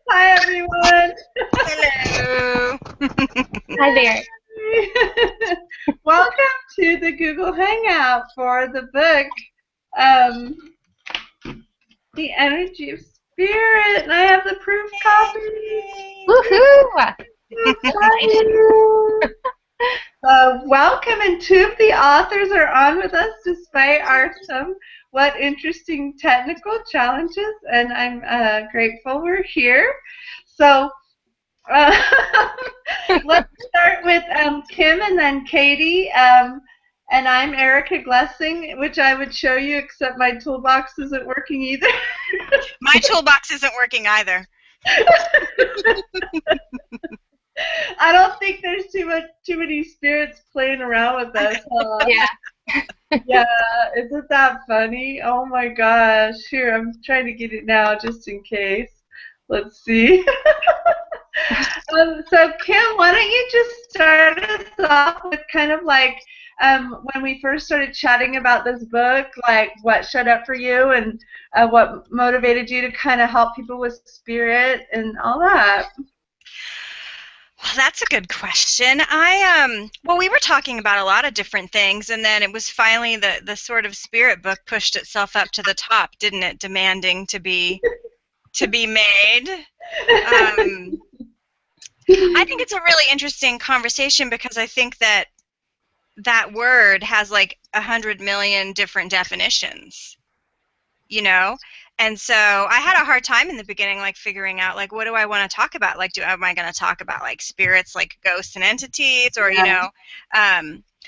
Hi, everyone. Hello. Hi there. Welcome to the Google Hangout for the book, um, The Energy of Spirit. And I have the proof copy. Woohoo! Excited. Welcome, and two of the authors are on with us despite our somewhat interesting technical challenges, and I'm grateful we're here. So, Uh, let's start with Kim and then Katie. And I'm Erica Glessing, which I would show you, except my toolbox isn't working either. My toolbox isn't working either. I don't think there's too many spirits playing around with us. Yeah. Yeah, isn't that funny? Oh my gosh. Here, I'm trying to get it now just in case. Let's see. So Kim, why don't you just start us off with kind of like when we first started chatting about this book, like what showed up for you and what motivated you to kind of help people with spirit and all that. Well, that's a good question. Well, we were talking about a lot of different things, and then it was finally the sort of spirit book pushed itself up to the top, didn't it? Demanding to be made. I think it's a really interesting conversation because I think that word has like 100 million different definitions, you know? And so I had a hard time in the beginning, like figuring out, like, what do I want to talk about? Like, am I going to talk about like spirits, like ghosts and entities, or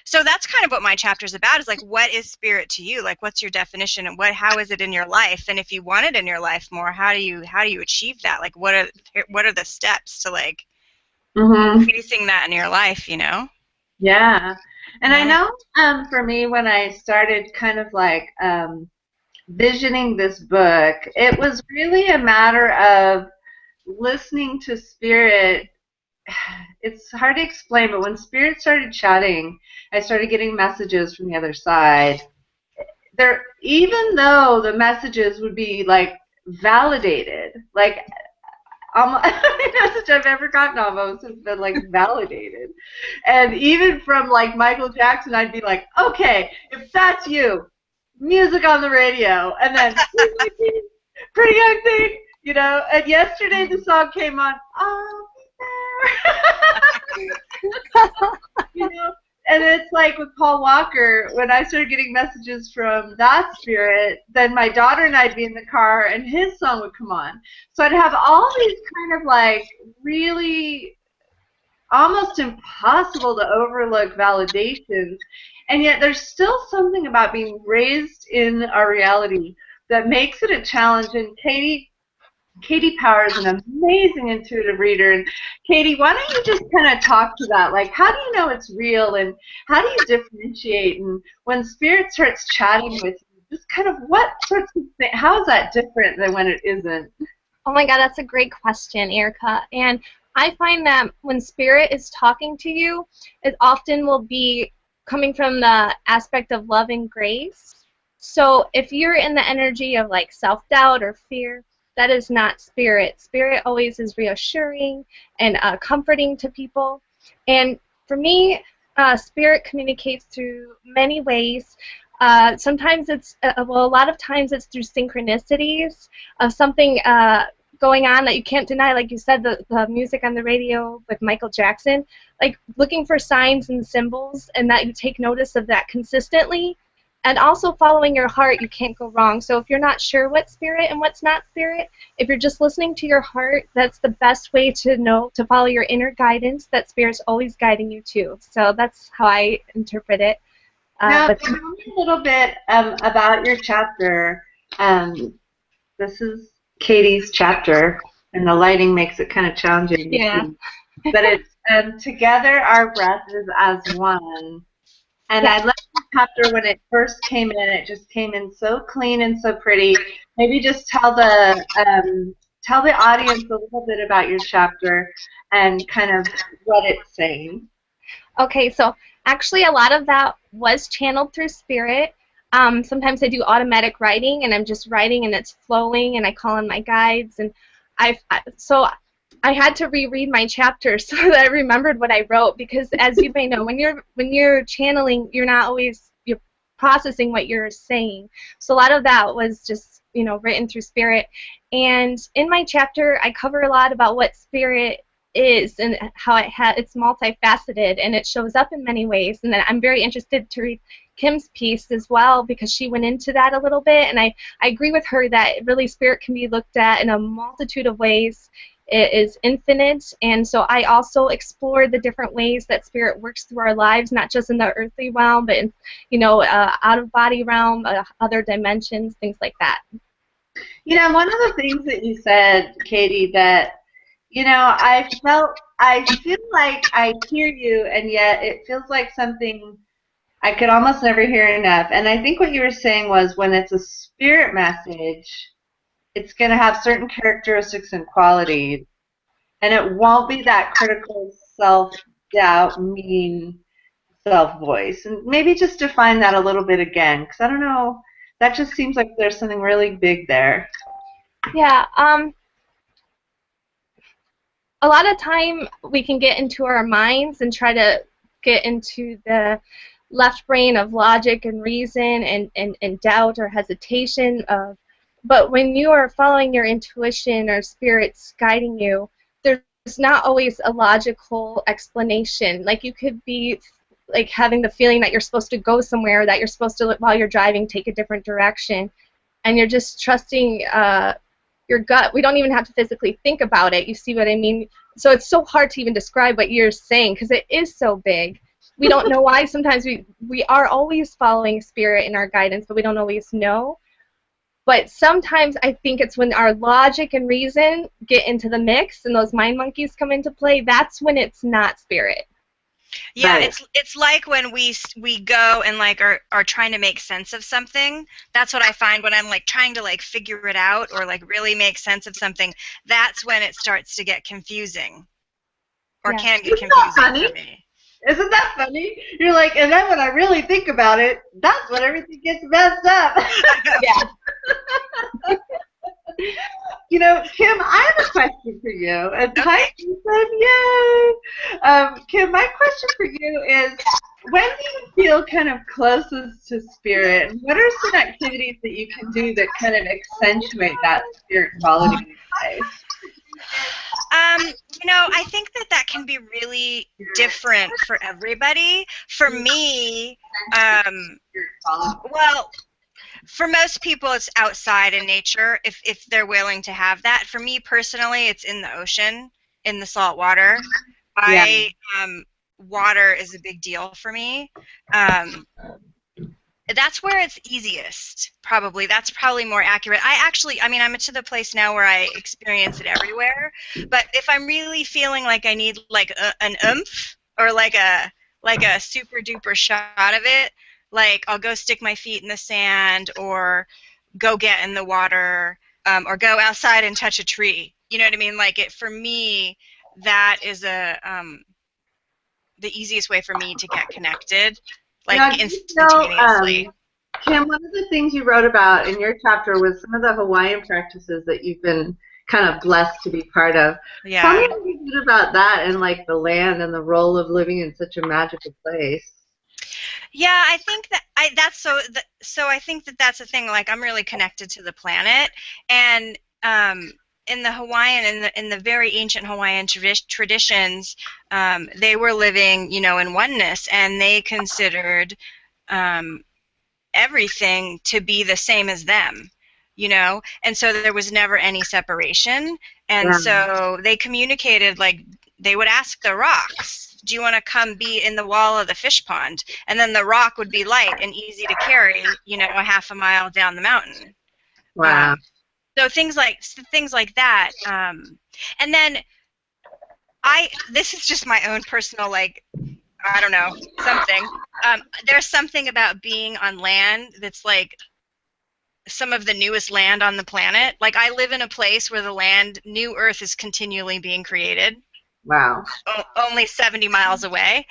so that's kind of what my chapter is about. Is like, what is spirit to you? Like, what's your definition, and how is it in your life? And if you want it in your life more, how do you achieve that? Like, what are the steps to like increasing that in your life? Yeah. And I Yeah. know for me, when I started kind of like visioning this book, it was really a matter of listening to spirit. It's hard to explain, but when spirit started chatting, I started getting messages from the other side. There, even though the messages would be like validated, like every message I've ever gotten almost has been like validated. And even from like Michael Jackson, I'd be like, okay, if that's you, music on the radio, and then pretty young thing, you know. And yesterday the song came on, I'll be there. You know, and it's like with Paul Walker, when I started getting messages from that spirit, then my daughter and I'd be in the car and his song would come on. So I'd have all these kind of like really almost impossible to overlook validations, and yet there's still something about being raised in our reality that makes it a challenge. And Katie Power is an amazing intuitive reader. And Katie, why don't you just kind of talk to that? Like, how do you know it's real, and how do you differentiate? And when spirit starts chatting with you, just kind of what sorts of things, how is that different than when it isn't? Oh my God, that's a great question, Erica. And I find that when spirit is talking to you, it often will be coming from the aspect of love and grace. So if you're in the energy of like self-doubt or fear, that is not spirit. Spirit always is reassuring and comforting to people. And for me, spirit communicates through many ways. Sometimes it's, well, a lot of times it's through synchronicities of something going on that you can't deny, like you said, the music on the radio with Michael Jackson, like looking for signs and symbols, and that you take notice of that consistently. And also following your heart, you can't go wrong. So if you're not sure what's spirit and what's not spirit, if you're just listening to your heart, that's the best way to know, to follow your inner guidance, that spirit's always guiding you too. So that's how I interpret it. Now, tell me a little bit about your chapter. This is Katie's chapter, and the lighting makes it kind of challenging to see. But it's together our breath is as one. And I loved the chapter when it first came in. It just came in so clean and so pretty. Maybe just tell the audience a little bit about your chapter and kind of what it's saying. Okay, so actually a lot of that was channeled through spirit. Sometimes I do automatic writing, and I'm just writing and it's flowing, and I call in my guides. And So I had to reread my chapter so that I remembered what I wrote, because as you may know, when you're channeling, you're processing what you're saying. So a lot of that was just, written through spirit. And in my chapter, I cover a lot about what spirit is and how it's multifaceted and it shows up in many ways. And then I'm very interested to read Kim's piece as well, because she went into that a little bit, and I agree with her that really spirit can be looked at in a multitude of ways. It is infinite, and so I also explored the different ways that spirit works through our lives, not just in the earthly realm, but in, out of body realm, other dimensions, things like that. One of the things that you said, Katie, that I feel like I hear you, and yet it feels like something I could almost never hear enough. And I think what you were saying was when it's a spirit message, it's going to have certain characteristics and qualities, and it won't be that critical self-doubt, mean self-voice. And maybe just define that a little bit again, because I don't know, that just seems like there's something really big there. Yeah, a lot of time we can get into our minds and try to get into the left brain of logic and reason and doubt or hesitation. But when you are following your intuition or spirits guiding you, there's not always a logical explanation. Like you could be like having the feeling that you're supposed to go somewhere, that you're supposed to, while you're driving, take a different direction, and you're just trusting your gut. We don't even have to physically think about it. You see what I mean? So it's so hard to even describe what you're saying because it is so big. We don't know why. Sometimes we are always following spirit in our guidance, but we don't always know. But sometimes I think it's when our logic and reason get into the mix and those mind monkeys come into play, that's when it's not spirit. Yeah, Right. it's like when we go and like are trying to make sense of something. That's what I find when I'm like trying to like figure it out or like really make sense of something. That's when it starts to get confusing, or Yeah. can get Isn't that confusing funny? for me. Isn't that funny? You're like, and then when I really think about it, that's when everything gets messed up. Yeah. Kim, I have a question for you. And Okay. hi, Ethan, yay! Kim, my question for you is, when do you feel kind of closest to spirit? And what are some activities that you can do that kind of accentuate that spirit quality in your life? I think that can be really different for everybody. For me, well, for most people, it's outside in nature if they're willing to have that. For me personally, it's in the ocean, in the salt water. Yeah. Water is a big deal for me. That's where it's easiest, probably. That's probably more accurate. I'm to the place now where I experience it everywhere. But if I'm really feeling like I need like an oomph or like a super duper shot of it, like I'll go stick my feet in the sand or go get in the water or go outside and touch a tree. You know what I mean? Like for me, that is the easiest way for me to get connected, like instantaneously. Kim, one of the things you wrote about in your chapter was some of the Hawaiian practices that you've been kind of blessed to be part of. Yeah. Tell me a little bit about that and like the land and the role of living in such a magical place. Yeah, I think that I think that that's the thing. Like, I'm really connected to the planet, and in the Hawaiian, in the very ancient Hawaiian traditions, they were living, in oneness, and they considered everything to be the same as them, and so there was never any separation, and so they communicated like they would ask the rocks, do you want to come be in the wall of the fish pond? And then the rock would be light and easy to carry, a half a mile down the mountain. Wow. So things like that. And then this is just my own personal, like, I don't know, something. There's something about being on land that's like some of the newest land on the planet. Like, I live in a place where new Earth is continually being created. Wow. Only 70 miles away.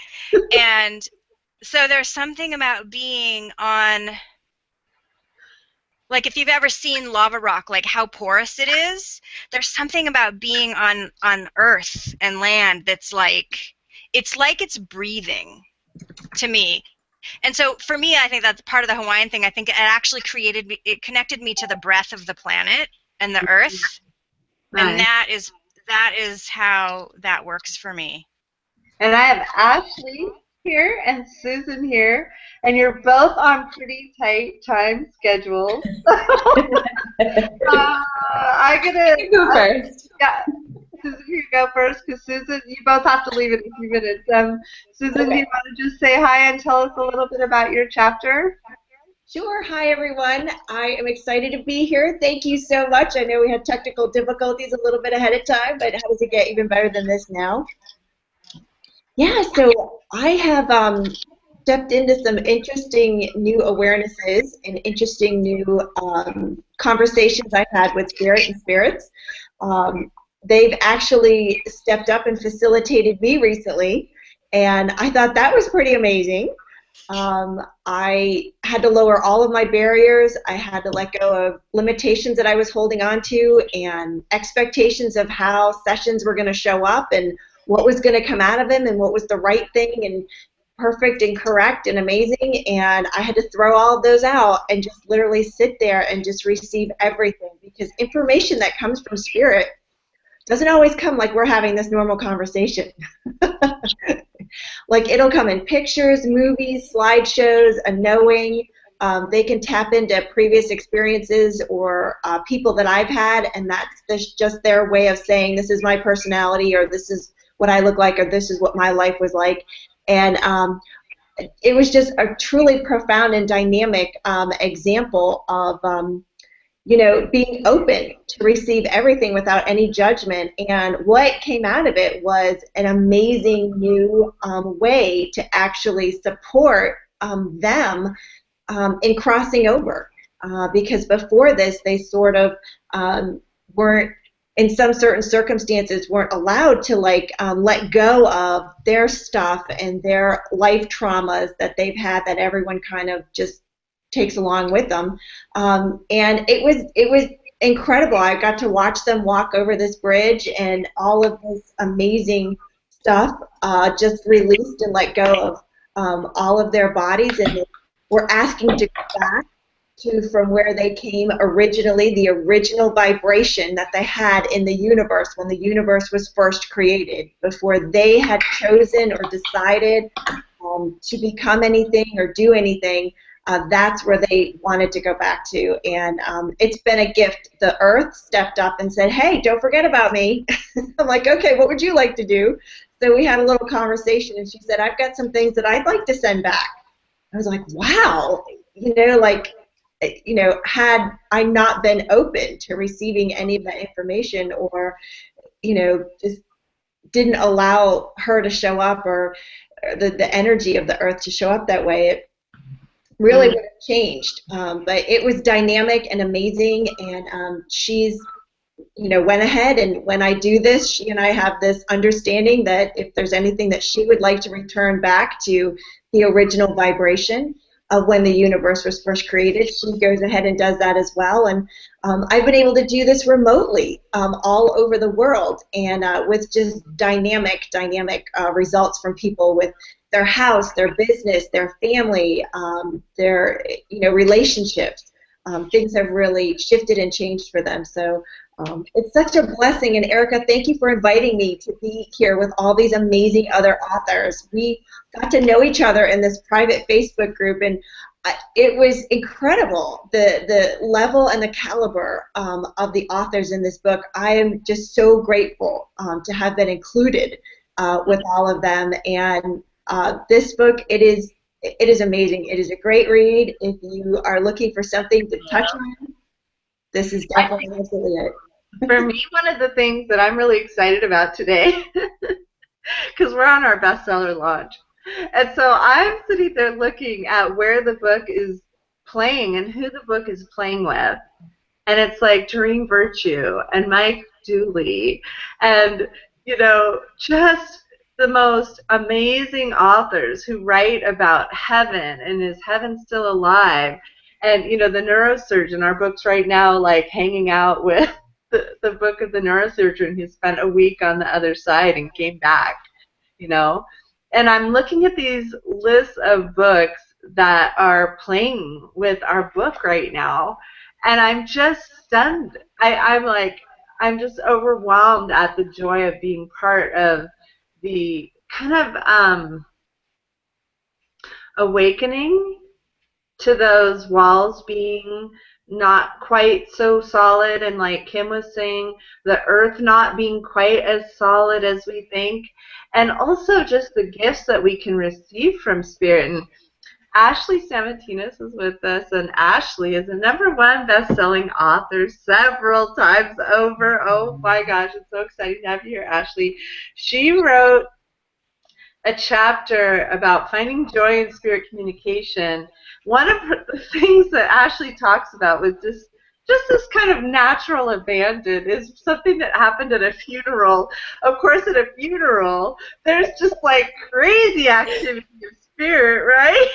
And so there's something about being on Like if you've ever seen lava rock, like how porous it is, there's something about being on earth and land that's like it's breathing to me. And so for me, I think that's part of the Hawaiian thing. I think it connected me to the breath of the planet and the earth, and Nice. that is how that works for me. And I have Ashley here and Susan here, and you're both on pretty tight time schedules. I'm gonna go first. yeah. Susan, you go first because Susan, you both have to leave in a few minutes. Susan, do Okay. you want to just say hi and tell us a little bit about your chapter? Sure. Hi, everyone. I am excited to be here. Thank you so much. I know we had technical difficulties a little bit ahead of time, but how does it get even better than this now? Yeah, so I have stepped into some interesting new awarenesses and interesting new conversations I've had with spirit and spirits. They've actually stepped up and facilitated me recently, and I thought that was pretty amazing. I had to lower all of my barriers. I had to let go of limitations that I was holding on to and expectations of how sessions were going to show up and what was going to come out of them and what was the right thing and perfect and correct and amazing. And I had to throw all of those out and just literally sit there and just receive everything, because information that comes from spirit doesn't always come like we're having this normal conversation. Like, it'll come in pictures, movies, slideshows, a knowing. They can tap into previous experiences or people that I've had, and that's just their way of saying, this is my personality, or this is what I look like, or this is what my life was like. And it was just a truly profound and dynamic example of being open to receive everything without any judgment. And what came out of it was an amazing new way to actually support them in crossing over. Because before this, they sort of weren't, in some certain circumstances, weren't allowed to let go of their stuff and their life traumas that they've had that everyone kind of just takes along with them, and it was incredible. I got to watch them walk over this bridge, and all of this amazing stuff just released and let go of all of their bodies, and they were asking to go back to from where they came originally, the original vibration that they had in the universe when the universe was first created, before they had chosen or decided to become anything or do anything. That's where they wanted to go back to, and it's been a gift. The earth stepped up and said, hey, don't forget about me. I'm like, okay, what would you like to do? So we had a little conversation, and she said, I've got some things that I'd like to send back. I was like, wow, had I not been open to receiving any of that information, or just didn't allow her to show up, or the energy of the earth to show up that way, it really would have changed. But it was dynamic and amazing, and she's went ahead, and when I do this, she and I have this understanding that if there's anything that she would like to return back to the original vibration of when the universe was first created, she goes ahead and does that as well. And I've been able to do this remotely all over the world, and with just dynamic results from people with their house, their business, their family, their relationships. Things have really shifted and changed for them. So it's such a blessing. And Erica, thank you for inviting me to be here with all these amazing other authors. We got to know each other in this private Facebook group, and it was incredible, the level and the caliber of the authors in this book. I am just so grateful to have been included with all of them. And this book, it is amazing. It is a great read. If you are looking for something to touch on, this is definitely absolutely it. For me, one of the things that I'm really excited about today, because we're on our bestseller launch, and so I'm sitting there looking at where the book is playing and who the book is playing with, and it's like Doreen Virtue and Mike Dooley, and just the most amazing authors who write about heaven and is heaven still alive. And, the neurosurgeon, our book's right now, like, hanging out with the book of the neurosurgeon who spent a week on the other side and came back, you know. And I'm looking at these lists of books that are playing with our book right now, and I'm just stunned. I'm like, I'm just overwhelmed at the joy of being part of the kind of awakening to those walls being not quite so solid, and like Kim was saying, the earth not being quite as solid as we think, and also just the gifts that we can receive from spirit. And Ashley Samatinas is with us, and Ashley is a #1 best-selling author several times over. Oh my gosh, it's so exciting to have you here, Ashley. She wrote a chapter about finding joy in spirit communication. One of the things that Ashley talks about was just this kind of natural abandon is something that happened at a funeral. Of course, at a funeral, there's just like crazy activity of spirit, right?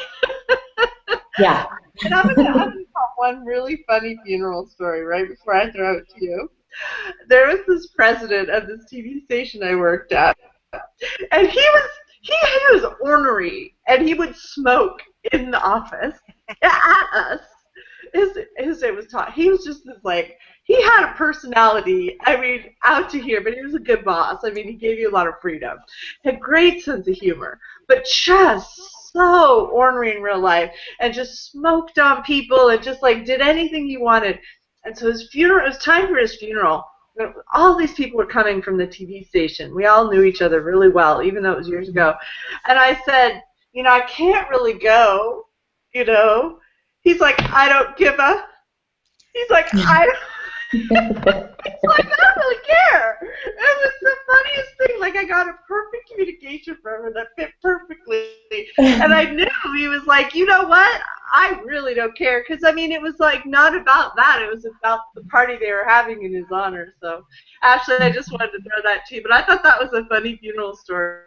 Yeah. And I'm gonna tell one really funny funeral story right before I throw it to you. There was this president of this TV station I worked at, and he was ornery, and he would smoke in the office at us. His name was Todd. He was just this, like, he had a personality, I mean, out to here, but he was a good boss. I mean, he gave you a lot of freedom. Had great sense of humor, but just so ornery in real life, and just smoked on people and just like did anything he wanted. And so his funeral, it was time for his funeral. All these people were coming from the TV station. We all knew each other really well, even though it was years ago. And I said, I can't really go, you know. He's like, I don't give a. He's like, I don't really care. It was the funniest thing. Like, I got a perfect communication from him that fit perfectly. And I knew he was like, you know what? I really don't care. Because, I mean, it was like not about that. It was about the party they were having in his honor. So, Ashley, I just wanted to throw that to you. But I thought that was a funny funeral story.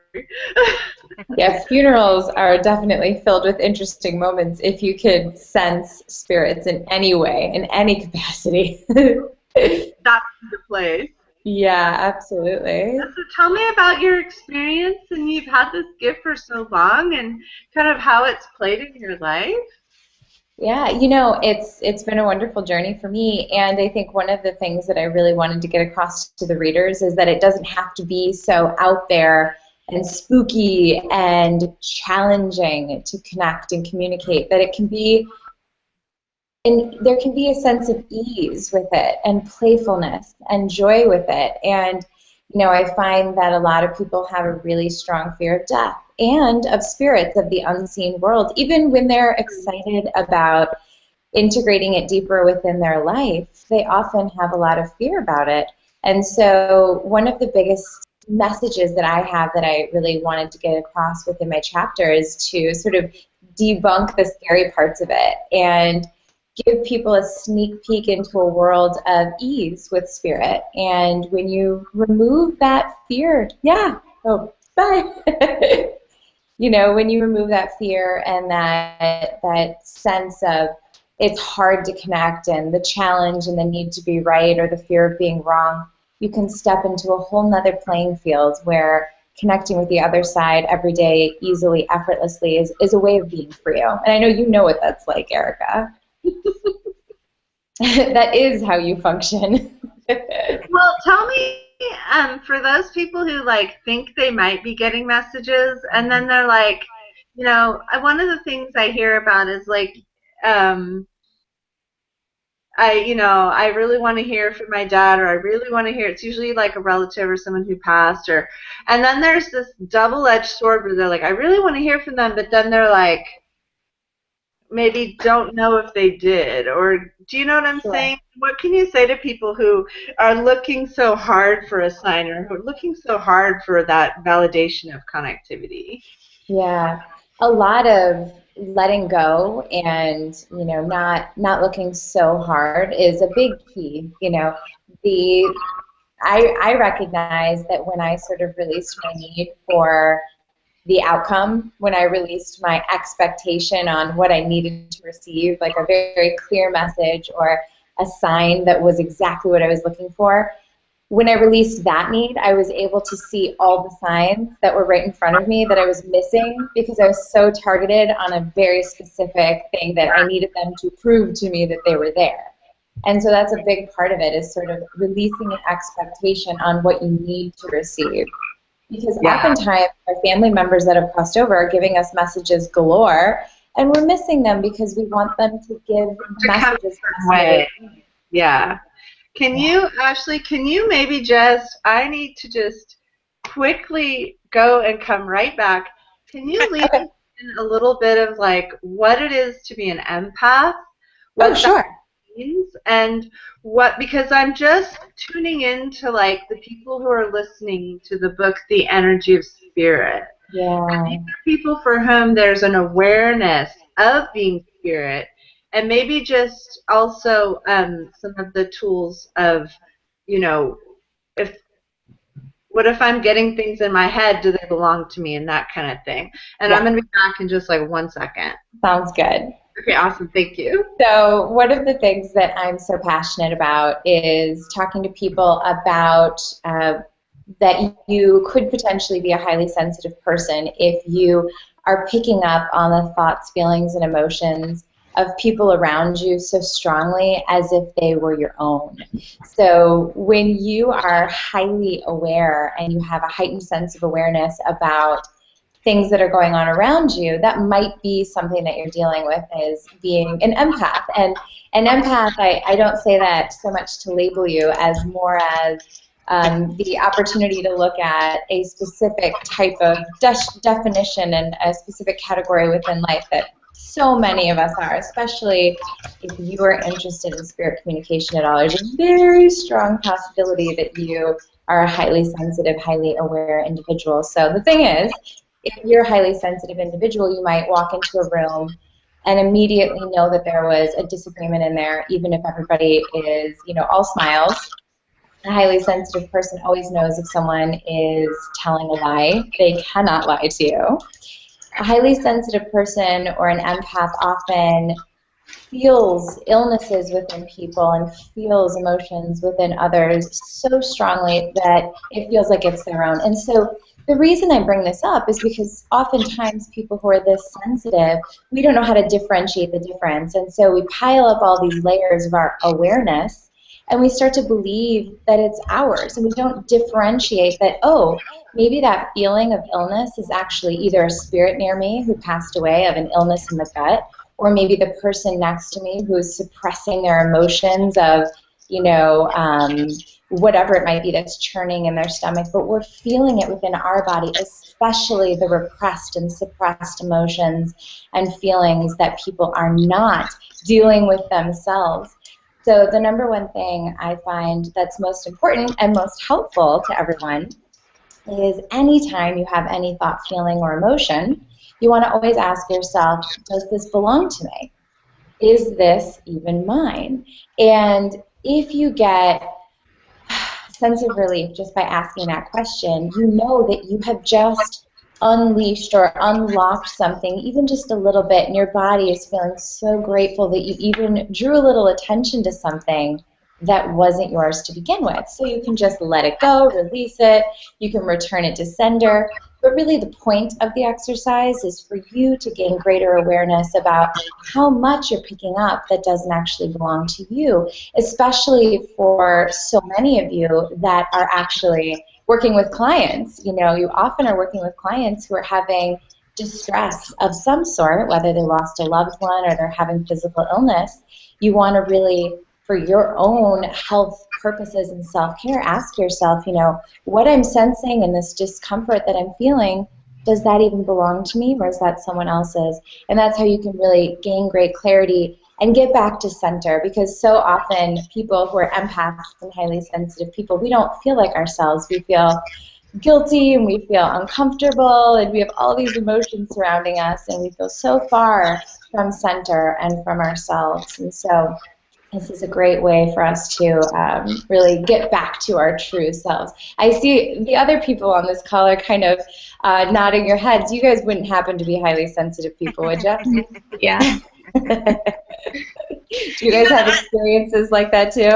Yes, funerals are definitely filled with interesting moments if you could sense spirits in any way, in any capacity. That's the place. Yeah, absolutely. So tell me about your experience, and you've had this gift for so long, and kind of how it's played in your life. Yeah, it's been a wonderful journey for me, and I think one of the things that I really wanted to get across to the readers is that it doesn't have to be so out there and spooky and challenging to connect and communicate, that it can be, and there can be a sense of ease with it and playfulness and joy with it. And I find that a lot of people have a really strong fear of death and of spirits, of the unseen world, even when they're excited about integrating it deeper within their life. They often have a lot of fear about it. And so one of the biggest messages that I have that I really wanted to get across within my chapter is to sort of debunk the scary parts of it and give people a sneak peek into a world of ease with spirit. And when you remove that fear, bye. When you remove that fear and that sense of it's hard to connect and the challenge and the need to be right or the fear of being wrong, you can step into a whole nother playing field where connecting with the other side every day easily, effortlessly is a way of being for you. And I know you know what that's like, Erica. That is how you function. Well, tell me, for those people who like think they might be getting messages, and then they're like, one of the things I hear about is like, I really want to hear from my dad, or I really want to hear. It's usually like a relative or someone who passed, and then there's this double-edged sword where they're like, I really want to hear from them, but then they're like, maybe don't know if they did, or do you know what I'm saying? What can you say to people who are looking so hard for a sign, or who are looking so hard for that validation of connectivity? Yeah, a lot of letting go and not looking so hard is a big key. I recognize that when I sort of released my need for the outcome, when I released my expectation on what I needed to receive, like a very, very clear message or a sign that was exactly what I was looking for. When I released that need, I was able to see all the signs that were right in front of me that I was missing because I was so targeted on a very specific thing that I needed them to prove to me that they were there. And so that's a big part of it, is sort of releasing an expectation on what you need to receive. Because Yeah. oftentimes our family members that have crossed over are giving us messages galore, and we're missing them because we want them to give To come a messages certain in way. a way. Yeah. Can you, Ashley, can you maybe just, I need to just quickly go and come right back. Can you lead Okay. us in a little bit of like what it is to be an empath? Oh, What sure. means and what, because I'm just tuning into like the people who are listening to the book The Energy of Spirit. Yeah. These are people for whom there's an awareness of being spirit, and maybe just also some of the tools of, you know, if what if I'm getting things in my head, do they belong to me, and that kind of thing. And Yeah. I'm going to be back in just like 1 second. Sounds good. Okay, awesome. Thank you. So one of the things that I'm so passionate about is talking to people about that you could potentially be a highly sensitive person if you are picking up on the thoughts, feelings, and emotions of people around you so strongly as if they were your own. So when you are highly aware and you have a heightened sense of awareness about things that are going on around you, that might be something that you're dealing with, is being an empath. And an empath, I don't say that so much to label you, as more as the opportunity to look at a specific type of definition and a specific category within life that so many of us are, especially if you are interested in spirit communication at all. There's a very strong possibility that you are a highly sensitive, highly aware individual. So the thing is, if you're a highly sensitive individual, you might walk into a room and immediately know that there was a disagreement in there, even if everybody is, all smiles. A highly sensitive person always knows if someone is telling a lie. They cannot lie to you. A highly sensitive person or an empath often feels illnesses within people and feels emotions within others so strongly that it feels like it's their own. And so the reason I bring this up is because oftentimes people who are this sensitive, we don't know how to differentiate the difference. And so we pile up all these layers of our awareness, and we start to believe that it's ours. And we don't differentiate that, oh, maybe that feeling of illness is actually either a spirit near me who passed away of an illness in the gut, or maybe the person next to me who's suppressing their emotions of, whatever it might be that's churning in their stomach, but we're feeling it within our body, especially the repressed and suppressed emotions and feelings that people are not dealing with themselves. So the number one thing I find that's most important and most helpful to everyone is anytime you have any thought, feeling, or emotion, you want to always ask yourself, does this belong to me? Is this even mine? And if you get a sense of relief just by asking that question, you know that you have just unleashed or unlocked something, even just a little bit, and your body is feeling so grateful that you even drew a little attention to something that wasn't yours to begin with. So you can just let it go, release it, you can return it to sender. But really the point of the exercise is for you to gain greater awareness about how much you're picking up that doesn't actually belong to you, especially for so many of you that are actually working with clients. You often are working with clients who are having distress of some sort, whether they lost a loved one or they're having physical illness. You want to really, for your own health purposes and self-care, ask yourself, what I'm sensing and this discomfort that I'm feeling, does that even belong to me, or is that someone else's? And that's how you can really gain great clarity and get back to center, because so often people who are empaths and highly sensitive people, we don't feel like ourselves. We feel guilty and we feel uncomfortable and we have all these emotions surrounding us and we feel so far from center and from ourselves. And so This is a great way for us to really get back to our true selves. I see the other people on this call are kind of nodding your heads. You guys wouldn't happen to be highly sensitive people, would you? Yeah. Do you guys have experiences like that too?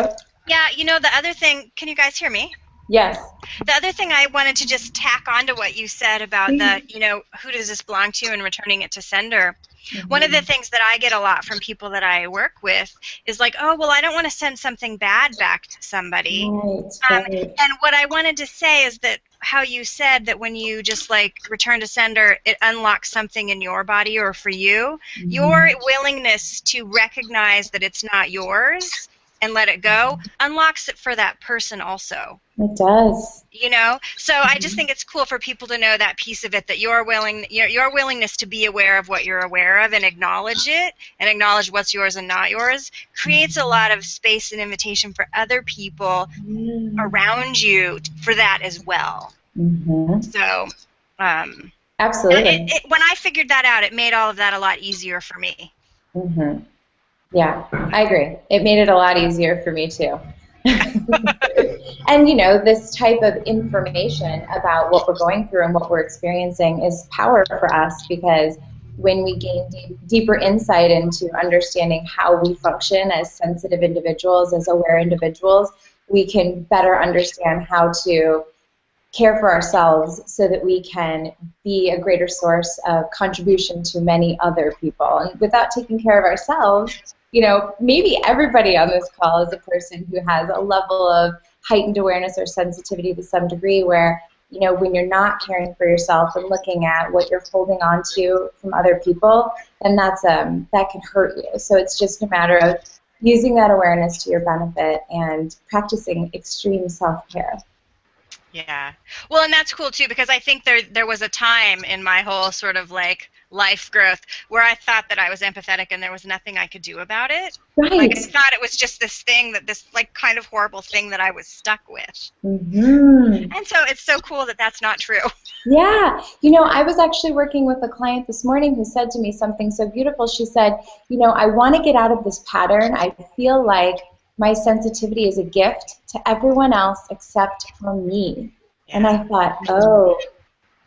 Yeah, the other thing, can you guys hear me? Yes. The other thing I wanted to just tack on to what you said about who does this belong to and returning it to sender. One of the things that I get a lot from people that I work with is like, oh, well, I don't want to send something bad back to somebody. Right. And what I wanted to say is that how you said that when you just like return to sender, it unlocks something in your body or for you. Your willingness to recognize that it's not yours and let it go unlocks it for that person also. It does. So I just think it's cool for people to know that piece of it, that your willingness to be aware of what you're aware of and acknowledge it and acknowledge what's yours and not yours creates a lot of space and invitation for other people around you for that as well. So absolutely. when I figured that out, it made all of that a lot easier for me. Yeah, I agree. It made it a lot easier for me too. And this type of information about what we're going through and what we're experiencing is power for us, because when we gain deeper insight into understanding how we function as sensitive individuals, as aware individuals, we can better understand how to care for ourselves so that we can be a greater source of contribution to many other people. And without taking care of ourselves, maybe everybody on this call is a person who has a level of heightened awareness or sensitivity to some degree where, when you're not caring for yourself and looking at what you're holding on to from other people, then that can hurt you. So it's just a matter of using that awareness to your benefit and practicing extreme self-care. Yeah. Well, and that's cool too, because I think there was a time in my whole sort of like life growth where I thought that I was empathetic and there was nothing I could do about it. Right. Like I thought it was just this like kind of horrible thing that I was stuck with. And so it's so cool that that's not true. Yeah. I was actually working with a client this morning who said to me something so beautiful. She said, I want to get out of this pattern. I feel like my sensitivity is a gift to everyone else except for me. Yeah. And I thought, oh,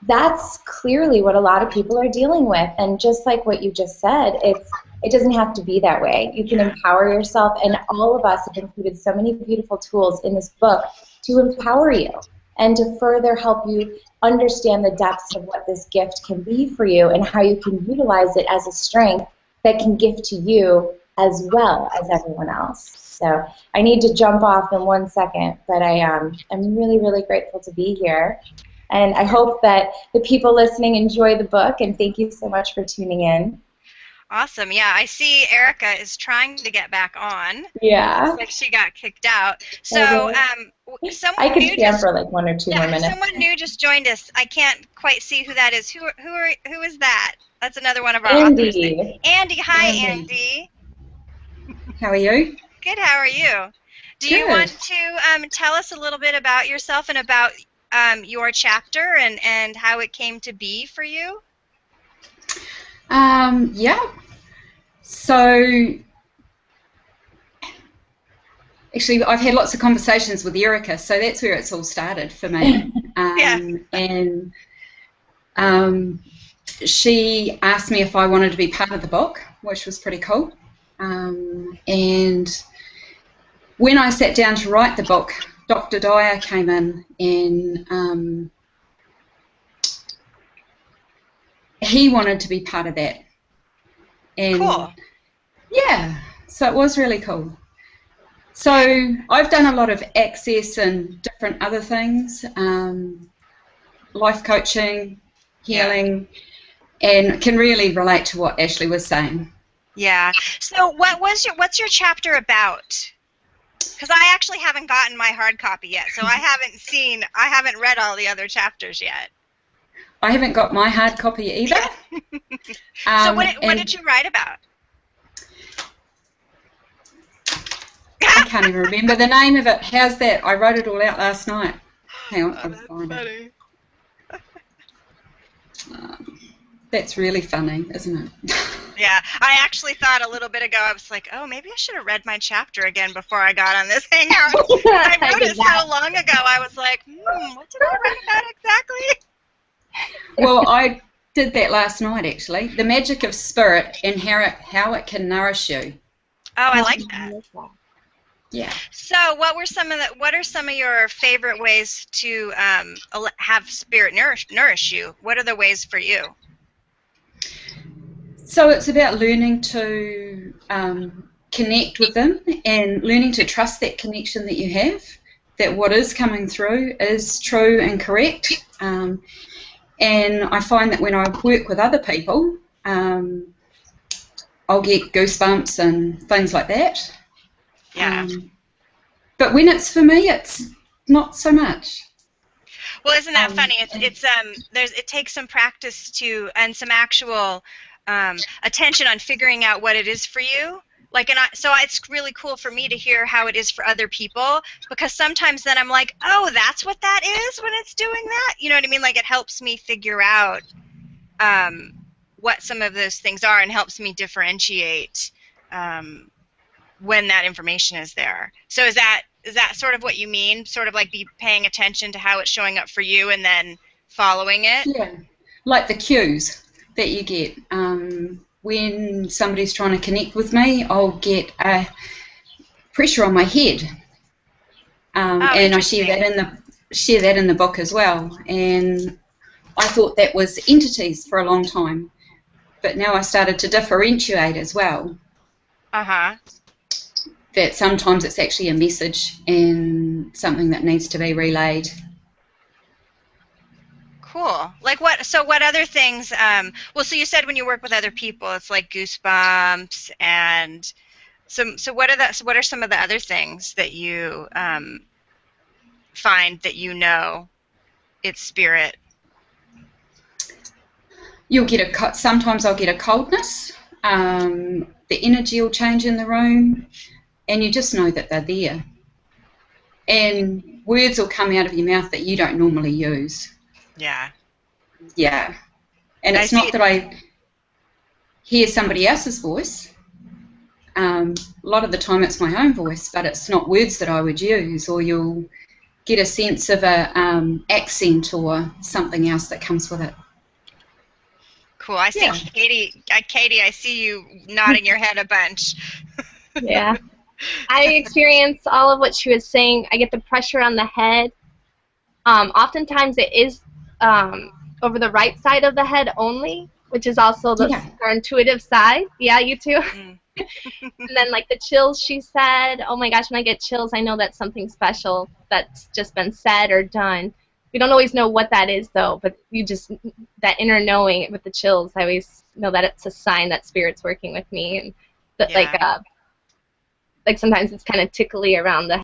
that's clearly what a lot of people are dealing with. And just like what you just said, it doesn't have to be that way. You can empower yourself, and all of us have included so many beautiful tools in this book to empower you and to further help you understand the depths of what this gift can be for you and how you can utilize it as a strength that can give to you as well as everyone else. So I need to jump off in 1 second, but I'm really, really grateful to be here. And I hope that the people listening enjoy the book, and thank you so much for tuning in. Awesome. Yeah, I see Erica is trying to get back on. Yeah. Looks like she got kicked out. So someone I could new stand for like 1 or 2 more minutes. Someone new just joined us. I can't quite see who that is. Who is that? That's another one of our authors. Andy. Hi, Andy. How are you? Good. How are you? Do you want to tell us a little bit about yourself and about your chapter and how it came to be for you? Yeah. So actually, I've had lots of conversations with Erica, so that's where it's all started for me. And she asked me if I wanted to be part of the book, which was pretty cool. And when I sat down to write the book, Dr. Dyer came in and he wanted to be part of that. And cool. Yeah, so it was really cool. So I've done a lot of access and different other things, life coaching, healing, and can really relate to what Ashley was saying. Yeah. So what's your chapter about? Because I actually haven't gotten my hard copy yet, so I haven't read all the other chapters yet. I haven't got my hard copy either. So what did you write about? I can't even remember the name of it. How's that? I wrote it all out last night. Hang on, I'll find it. That's really funny, isn't it? Yeah, I actually thought a little bit ago, I was like, oh, maybe I should have read my chapter again before I got on this hangout. I I wrote did it so long ago, I was like, what did I write about exactly? Well, I did that last night, actually. The magic of spirit and how it can nourish you. Oh, I like that. Yeah. So, what are some of your favorite ways to have spirit nourish you? What are the ways for you? So it's about learning to connect with them and learning to trust that connection that you have, that what is coming through is true and correct. And I find that when I work with other people, I'll get goosebumps and things like that. Yeah. But when it's for me, it's not so much. Well, isn't that funny? It takes some practice and some actual attention on figuring out what it is for you. So it's really cool for me to hear how it is for other people, because sometimes then I'm like, oh, that's what that is when it's doing that. You know what I mean? Like, it helps me figure out what some of those things are and helps me differentiate when that information is there. So is that sort of what you mean? Sort of like be paying attention to how it's showing up for you and then following it? Yeah, like the cues that you get. When somebody's trying to connect with me, I'll get a pressure on my head, and I share that in the book as well. And I thought that was entities for a long time, but now I started to differentiate as well. That sometimes it's actually a message and something that needs to be relayed. Cool. Like what? So what other things? Well, so you said when you work with other people, it's like goosebumps, and so what are some of the other things that you find that it's spirit? Sometimes I'll get a coldness. The energy will change in the room, and you just know that they're there. And words will come out of your mouth that you don't normally use. Yeah. Yeah. And it's not that I hear somebody else's voice. A lot of the time it's my own voice, but it's not words that I would use, or you'll get a sense of a accent or something else that comes with it. Cool. I see Katie, I see you nodding your head a bunch. Yeah. I experience all of what she was saying. I get the pressure on the head. Oftentimes it is over the right side of the head only, which is also our intuitive side. Yeah, you too. And then like the chills she said, oh my gosh, when I get chills, I know that's something special that's just been said or done. We don't always know what that is though, but that inner knowing with the chills, I always know that it's a sign that spirit's working with me, and that like sometimes it's kind of tickly around the